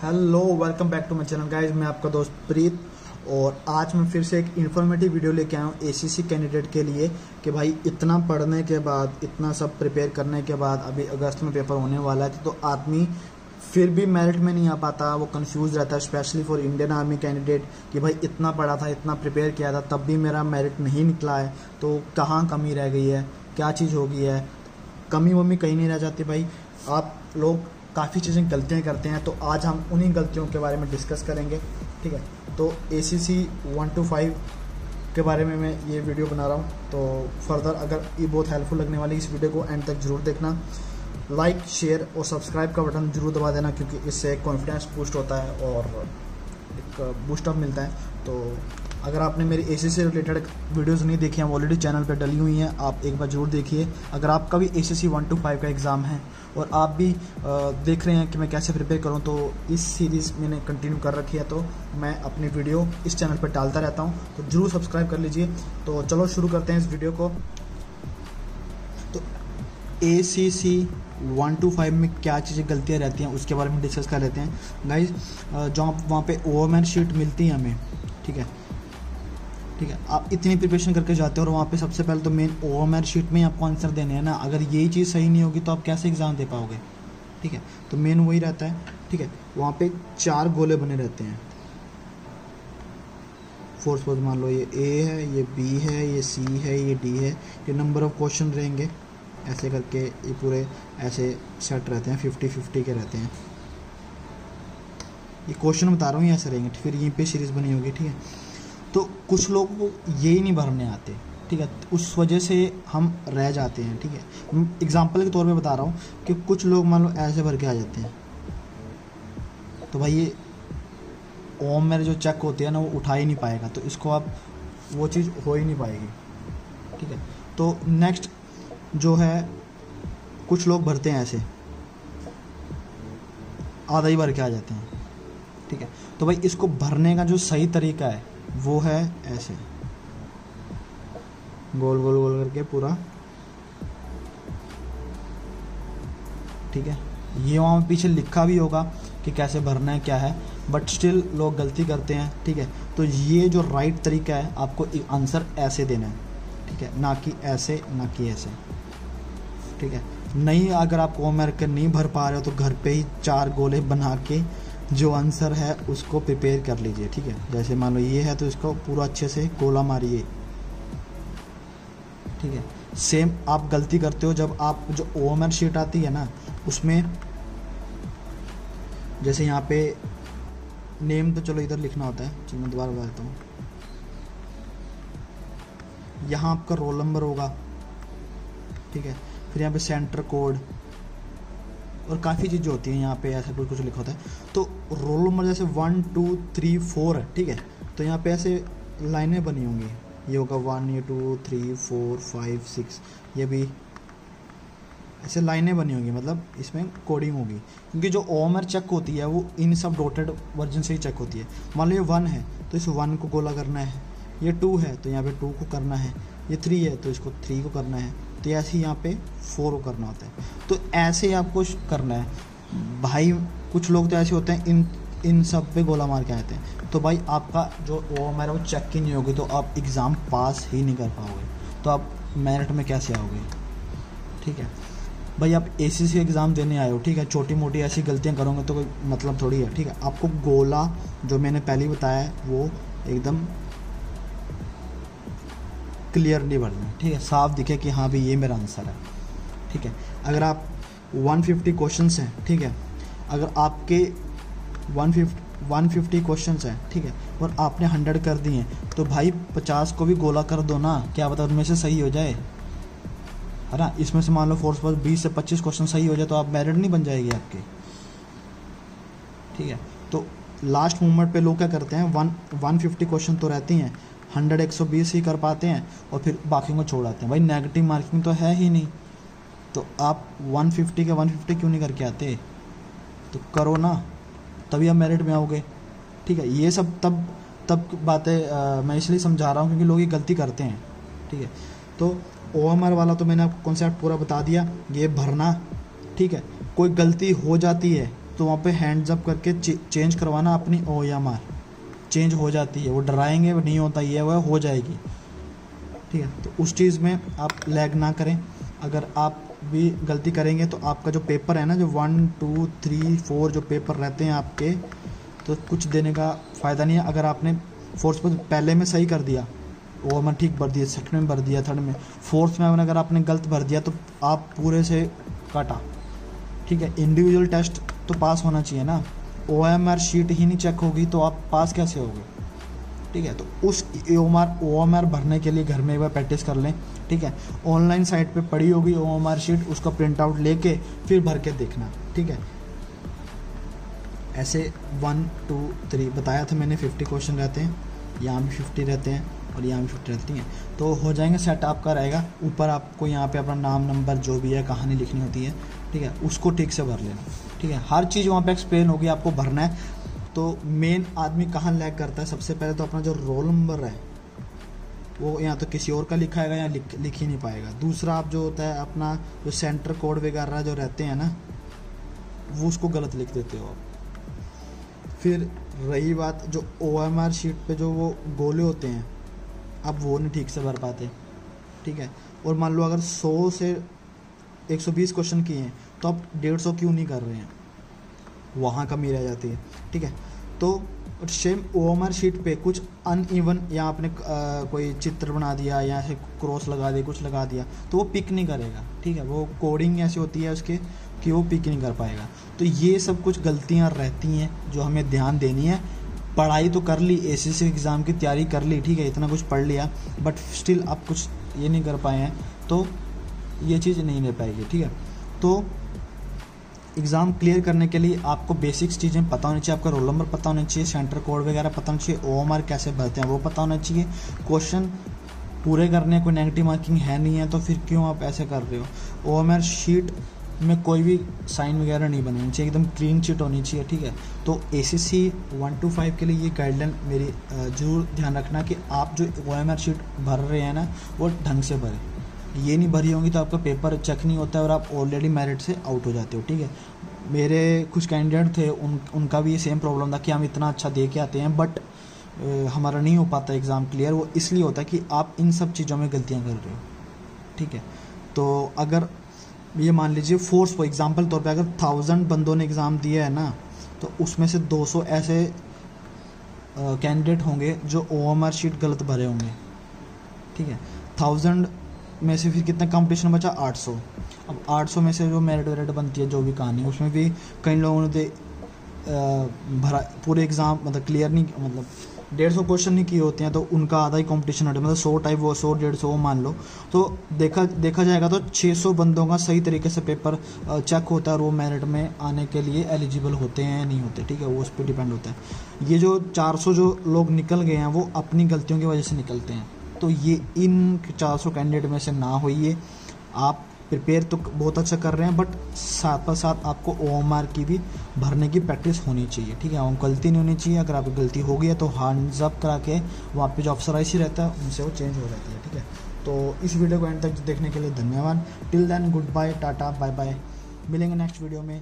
Hello, welcome back to my channel guys. मैं आपका दोस्त प्रीत और आज मैं फिर से एक इन्फॉर्मेटिव वीडियो लेके आया हूँ एसीसी कैंडिडेट के लिए कि भाई इतना पढ़ने के बाद, इतना सब प्रिपेयर करने के बाद अभी अगस्त में पेपर होने वाला है तो आदमी फिर भी मेरिट में नहीं आ पाता, वो कंफ्यूज रहता है, specially for Indian army candidate कि भाई इतना पढ़ा था, इतना प्रिपेयर किया था, तब भी मेरा मेरिट नहीं निकला है, तो कहाँ कमी रह गई है, क्या चीज़ हो गई है। कमी वमी कहीं नहीं रह जाती भाई, आप लोग काफ़ी चीज़ें गलतियाँ करते हैं, तो आज हम उन्हीं गलतियों के बारे में डिस्कस करेंगे। ठीक है, तो ACC 1 to 5 के बारे में मैं ये वीडियो बना रहा हूँ। तो फर्दर अगर ये बहुत हेल्पफुल लगने वाली इस वीडियो को एंड तक ज़रूर देखना, लाइक शेयर और सब्सक्राइब का बटन जरूर दबा देना, क्योंकि इससे कॉन्फिडेंस बूस्ट होता है और एक बूस्टअप मिलता है। तो अगर आपने मेरी ACC से रिलेटेड वीडियोस नहीं देखी हैं, वो ऑलरेडी चैनल पे डली हुई हैं, आप एक बार जरूर देखिए। अगर आपका भी ACC 1 to 5 का एग्ज़ाम है और आप भी देख रहे हैं कि मैं कैसे प्रिपेयर करूं, तो इस सीरीज़ मैंने कंटिन्यू कर रखी है, तो मैं अपनी वीडियो इस चैनल पर डालता रहता हूं, तो ज़रूर सब्सक्राइब कर लीजिए। तो चलो शुरू करते हैं इस वीडियो को। तो ACC 1 to 5 में क्या चीज़ें गलतियाँ रहती हैं उसके बारे में डिस्कस कर लेते हैं गाइज। जो आप वहाँ पे ओवरमैन शीट मिलती है हमें, ठीक है, आप इतनी प्रिपरेशन करके जाते हो और वहाँ पे सबसे पहले तो मेन ओवरमैन शीट में ही आपको आंसर देने हैं ना। अगर यही चीज़ सही नहीं होगी तो आप कैसे एग्ज़ाम दे पाओगे। ठीक है, तो मेन वही रहता है। ठीक है, वहाँ पे 4 गोले बने रहते हैं। फोर्स सपोज मान लो ये A है, ये B है, ये C है, ये D है, ये नंबर ऑफ क्वेश्चन रहेंगे ऐसे करके, ये पूरे ऐसे सेट रहते हैं, 50-50 के रहते हैं। ये क्वेश्चन बता रहा हूँ, ये ऐसे रहेंगे, फिर यहीं पे सीरीज़ बनी होगी। ठीक है, तो कुछ लोगों को यही नहीं भरने आते। ठीक है, उस वजह से हम रह जाते हैं। ठीक है, एग्जांपल के तौर पे बता रहा हूँ कि कुछ लोग मान लो ऐसे भर के आ जाते हैं, तो भाई ये ओम मेरे जो चेक होती है ना, वो उठा ही नहीं पाएगा, तो इसको आप वो चीज़ हो ही नहीं पाएगी। ठीक है, तो नेक्स्ट जो है, कुछ लोग भरते हैं ऐसे, आधा ही भर के आ जाते हैं। ठीक है, तो भाई इसको भरने का जो सही तरीका है वो है ऐसे गोल गोल गोल करके पूरा। ठीक है, ये वहाँ पीछे लिखा भी होगा कि कैसे भरना है, क्या है, बट स्टिल लोग गलती करते हैं। ठीक है, तो ये जो राइट तरीका है, आपको आंसर ऐसे देना है। ठीक है, ना कि ऐसे, ना कि ऐसे। ठीक है, नहीं, अगर आप होमवर्क नहीं भर पा रहे हो तो घर पे ही 4 गोले बना के जो आंसर है उसको प्रिपेयर कर लीजिए। ठीक है, जैसे मान लो ये है तो इसको पूरा अच्छे से गोला मारिए। ठीक है, सेम आप गलती करते हो जब आप जो ओवरमैन शीट आती है ना, उसमें जैसे यहाँ पे नेम तो चलो इधर लिखना होता है, चलो मैं दोबारा बता देता हूँ। यहाँ आपका रोल नंबर होगा। ठीक है, फिर यहाँ पे सेंटर कोड और काफ़ी चीज़ें होती हैं, यहाँ पे ऐसा कुछ लिखा होता है। तो रोल नंबर जैसे 1 2 3 4 है। ठीक है, तो यहाँ पे ऐसे लाइनें बनी होंगी, ये होगा 1, ये 2 3 4 5 6, ये भी ऐसे लाइनें बनी होंगी, मतलब इसमें कोडिंग होगी, क्योंकि जो ओमर चेक होती है वो इन सब डॉटेड वर्जन से ही चेक होती है। मान लो ये 1 है तो इस 1 को गोला करना है, ये 2 है तो यहाँ पे 2 को करना है, ये 3 है तो इसको 3 को करना है, तो ऐसे ही यहाँ पे 4 को करना होता है। तो ऐसे ही आपको करना है भाई। कुछ लोग तो ऐसे होते हैं इन सब पे गोला मार के आते हैं, तो भाई आपका जो वो मेरा वो चेक ही नहीं होगी, तो आप एग्ज़ाम पास ही नहीं कर पाओगे, तो आप मेरिट में कैसे आओगे। ठीक है भाई, आप ACC एग्ज़ाम देने आए हो। ठीक है, छोटी मोटी ऐसी गलतियाँ करोगे तो कोई मतलब थोड़ी है। ठीक है, आपको गोला जो मैंने पहले ही बताया है वो एकदम क्लियरली भरना है। ठीक है, साफ दिखे कि हाँ भाई ये मेरा आंसर है। ठीक है, अगर आप 150 क्वेश्चंस हैं, ठीक है, अगर आपके 150 क्वेश्चंस हैं, ठीक है, और आपने 100 कर दिए हैं, तो भाई 50 को भी गोला कर दो ना, क्या पता उनमें से सही हो जाए, है ना। इसमें से मान लो फोर्स पर 20 से 25 क्वेश्चन सही हो जाए तो आप मेरिट नहीं बन जाएगी आपकी। ठीक है, तो लास्ट मोमेंट पे लोग क्या करते हैं, 150 क्वेश्चन तो रहती हैं, 120 ही कर पाते हैं और फिर बाकी को छोड़ आते हैं। भाई नेगेटिव मार्किंग तो है ही नहीं, तो आप 150 के 150 क्यों नहीं करके आते, तो करो ना, तभी आप मेरिट में आओगे। ठीक है, ये सब तब बातें मैं इसलिए समझा रहा हूँ क्योंकि लोग ये गलती करते हैं। ठीक है, तो OMR वाला तो मैंने आपको कॉन्सेप्ट पूरा बता दिया, ये भरना। ठीक है, कोई गलती हो जाती है तो वहाँ पे हैंड्स अप करके चेंज करवाना अपनी OMR, चेंज हो जाती है। वो डराएंगे नहीं होता, ये वह हो जाएगी, ठीक है। तो उस चीज़ में आप लैग ना करें। अगर आप भी गलती करेंगे तो आपका जो पेपर है ना, जो 1 2 3 4 जो पेपर रहते हैं आपके, तो कुछ देने का फ़ायदा नहीं है। अगर आपने फोर्थ में पहले में सही कर दिया, OMR ठीक भर दिया, सेकंड में भर दिया, थर्ड में, फोर्थ में अगर आपने गलत भर दिया तो आप पूरे से काटा, ठीक है। इंडिविजुअल टेस्ट तो पास होना चाहिए ना, OMR शीट ही नहीं चेक होगी तो आप पास कैसे होगे, ठीक है। तो उस OMR भरने के लिए घर में एक बार प्रैक्टिस कर लें, ठीक है। ऑनलाइन साइट पे पड़ी होगी OMR शीट, उसका प्रिंट आउट लेके फिर भर के देखना, ठीक है। ऐसे 1 2 3 बताया था मैंने, 50 क्वेश्चन रहते हैं, यहाँ भी 50 रहते हैं और यहाँ भी 50 रहती हैं, तो हो जाएंगे। सेट आपका रहेगा। ऊपर आपको यहाँ पे अपना नाम, नंबर, जो भी है, कहानी लिखनी होती है, ठीक है, उसको ठीक से भर लेना, ठीक है। हर चीज़ वहाँ पे एक्सप्लेन होगी, आपको भरना है। तो मेन आदमी कहाँ लैग करता है, सबसे पहले तो अपना जो रोल नंबर है वो यहाँ तो किसी और का लिखा है या लिख ही नहीं पाएगा। दूसरा आप जो होता है अपना जो सेंटर कोड वगैरह जो रहते हैं ना, वो उसको गलत लिख देते हो आप। फिर रही बात जो OMR शीट पे जो वो गोले होते हैं, अब वो नहीं ठीक से भर पाते, ठीक है। और मान लो अगर 100 से 120 क्वेश्चन किए हैं तो आप 150 क्यों नहीं कर रहे हैं, वहाँ कमी रह जाती है, ठीक है। तो सेम OMR शीट पे कुछ अनइवन या आपने कोई चित्र बना दिया या ऐसे क्रॉस लगा दिया, कुछ लगा दिया, तो वो पिक नहीं करेगा, ठीक है। वो कोडिंग ऐसी होती है उसके कि वो पिक नहीं कर पाएगा। तो ये सब कुछ गलतियाँ रहती हैं जो हमें ध्यान देनी है। पढ़ाई तो कर ली, ACC एग्ज़ाम की तैयारी कर ली, ठीक है, इतना कुछ पढ़ लिया, बट स्टिल आप कुछ ये नहीं कर पाए हैं, तो ये चीज़ नहीं ले पाएगी, ठीक है। तो एग्ज़ाम क्लियर करने के लिए आपको बेसिक्स चीज़ें पता होनी चाहिए। आपका रोल नंबर पता होना चाहिए, सेंटर कोड वगैरह पता होना चाहिए, OMR कैसे भरते हैं वो पता होना चाहिए। क्वेश्चन पूरे करने, कोई नेगेटिव मार्किंग है नहीं है तो फिर क्यों आप ऐसे कर रहे हो। OMR शीट में कोई भी साइन वगैरह नहीं बननी चाहिए, एकदम क्लीन शीट होनी चाहिए, ठीक है। तो ACC 1 to 5 के लिए ये गाइडलाइन मेरी ज़रूर ध्यान रखना कि आप जो OMR शीट भर रहे हैं ना, वो ढंग से भरें। ये नहीं भरी होंगी तो आपका पेपर चेक नहीं होता है और आप ऑलरेडी मेरिट से आउट हो जाते हो, ठीक है। मेरे कुछ कैंडिडेट थे, उनका भी ये सेम प्रॉब्लम था कि हम इतना अच्छा दे के आते हैं बट हमारा नहीं हो पाता एग्ज़ाम क्लियर। वो इसलिए होता है कि आप इन सब चीज़ों में गलतियाँ कर रहे हो, ठीक है। तो अगर ये मान लीजिए फोर्स फॉर एग्जाम्पल तौर पे अगर 1000 बंदों ने एग्ज़ाम दिया है ना, तो उसमें से 200 ऐसे कैंडिडेट होंगे जो OMR शीट गलत भरे होंगे, ठीक है। 1000 में से फिर कितना कंपटीशन बचा, 800। अब 800 में से जो मेरिट वेरिट बनती है, जो भी कहानी, उसमें भी कई लोगों ने भरा पूरे एग्ज़ाम, मतलब क्लियर नहीं, मतलब 150 क्वेश्चन नहीं किए होते हैं, तो उनका आधा ही कंपटीशन होता है, मतलब 100 टाइप वो 100 150 वो मान लो। तो देखा जाएगा तो 600 बंदों का सही तरीके से पेपर चेक होता है और वो मेरिट में आने के लिए एलिजिबल होते हैं या नहीं होते, ठीक है, वो उस पर डिपेंड होता है। ये जो 400 जो लोग निकल गए हैं वो अपनी गलतियों की वजह से निकलते हैं, तो ये इन 400 कैंडिडेट में से ना होइए। आप प्रिपेयर तो बहुत अच्छा कर रहे हैं बट साथ पर साथ आपको OMR की भी भरने की प्रैक्टिस होनी चाहिए, ठीक है। और गलती नहीं होनी चाहिए। अगर आपकी गलती हो गई है तो हैंड्स अप करा के वहाँ पे जो अफसर ऐसी रहता है उनसे वो चेंज हो जाती है, ठीक है। तो इस वीडियो को एंड तक देखने के लिए धन्यवाद। Till then good bye, tata, bye bye. मिलेंगे नेक्स्ट वीडियो में।